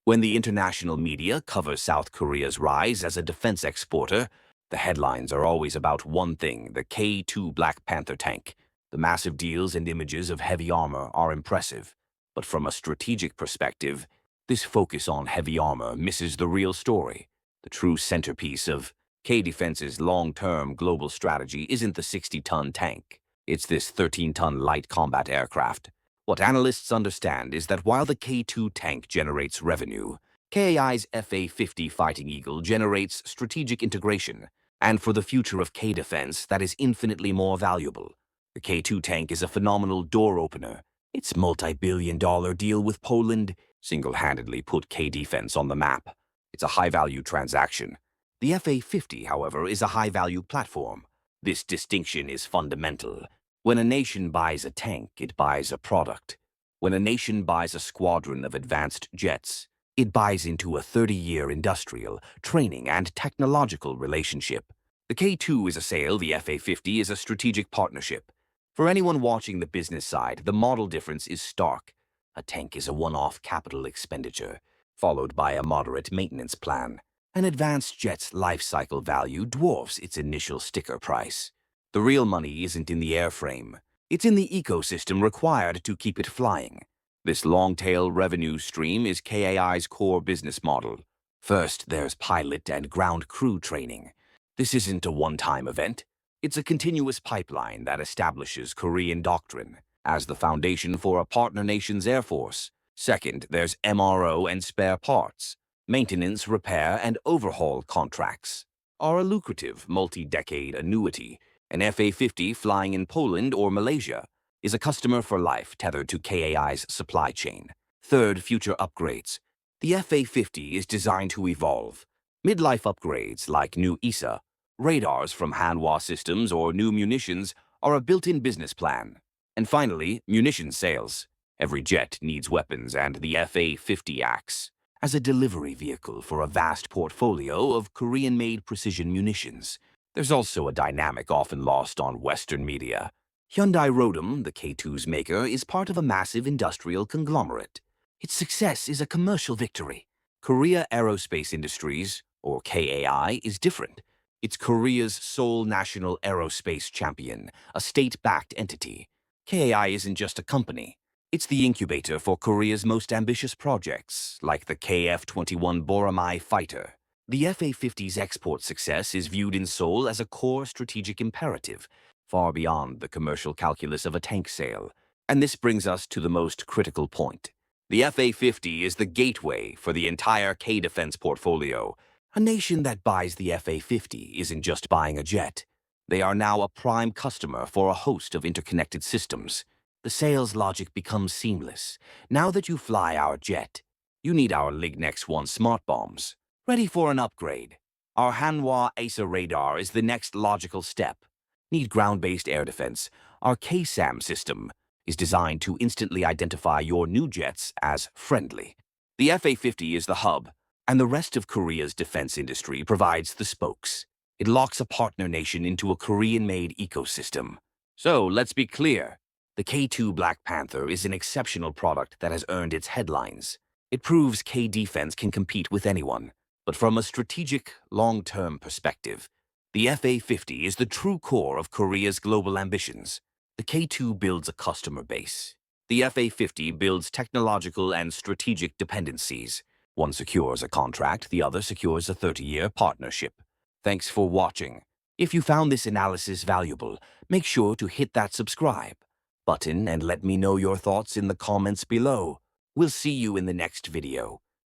When the international media covers South Korea's rise as a defense exporter, the headlines are always about one thing: the K2 Black Panther tank. The massive deals and images of heavy armor are impressive, but from a strategic perspective, this focus on heavy armor misses the real story. The true centerpiece of K Defense's long-term global strategy isn't the 60-ton tank. It's this 13-ton light combat aircraft. What analysts understand is that while the K2 tank generates revenue, KAI's FA-50 Fighting Eagle generates strategic integration, and for the future of K Defense, that is infinitely more valuable. The K2 tank is a phenomenal door opener. Its multi-billion-dollar deal with Poland single-handedly put K Defense on the map. It's a high-value transaction. The FA-50, however, is a high-value platform. This distinction is fundamental. When a nation buys a tank, it buys a product. When a nation buys a squadron of advanced jets, it buys into a 30-year industrial, training, and technological relationship. The K2 is a sale, the FA-50 is a strategic partnership. For anyone watching the business side, the model difference is stark. A tank is a one-off capital expenditure, followed by a moderate maintenance plan. An advanced jet's life cycle value dwarfs its initial sticker price. The real money isn't in the airframe. It's in the ecosystem required to keep it flying. This long-tail revenue stream is KAI's core business model. First, there's pilot and ground crew training. This isn't a one-time event. It's a continuous pipeline that establishes Korean doctrine as the foundation for a partner nation's air force. Second, there's MRO and spare parts. Maintenance, repair, and overhaul contracts are a lucrative multi-decade annuity. An FA-50 flying in Poland or Malaysia is a customer for life tethered to KAI's supply chain. Third, future upgrades. The FA-50 is designed to evolve. Mid-life upgrades like new ESA, radars from Hanwha Systems, or new munitions are a built-in business plan. And finally, munitions sales. Every jet needs weapons, and the FA-50 acts as a delivery vehicle for a vast portfolio of Korean-made precision munitions. There's also a dynamic often lost on Western media. Hyundai Rotem, the K2's maker, is part of a massive industrial conglomerate. Its success is a commercial victory. Korea Aerospace Industries, or KAI, is different. It's Korea's sole national aerospace champion, a state-backed entity. KAI isn't just a company. It's the incubator for Korea's most ambitious projects, like the KF-21 Boramai fighter. The FA-50's export success is viewed in Seoul as a core strategic imperative, far beyond the commercial calculus of a tank sale. And this brings us to the most critical point. The FA-50 is the gateway for the entire K Defense portfolio. A nation that buys the FA-50 isn't just buying a jet. They are now a prime customer for a host of interconnected systems. The sales logic becomes seamless. Now that you fly our jet, you need our Lignex 1 smart bombs. Ready for an upgrade? Our Hanwha ASA radar is the next logical step. Need ground-based air defense? Our KSAM system is designed to instantly identify your new jets as friendly. The FA-50 is the hub, and the rest of Korea's defense industry provides the spokes. It locks a partner nation into a Korean-made ecosystem. So, let's be clear. The K2 Black Panther is an exceptional product that has earned its headlines. It proves K Defense can compete with anyone. But from a strategic, long-term perspective, the FA-50 is the true core of Korea's global ambitions. The K2 builds a customer base. The FA-50 builds technological and strategic dependencies. One secures a contract, the other secures a 30-year partnership. Thanks for watching. If you found this analysis valuable, make sure to hit that subscribe button and let me know your thoughts in the comments below. We'll see you in the next video.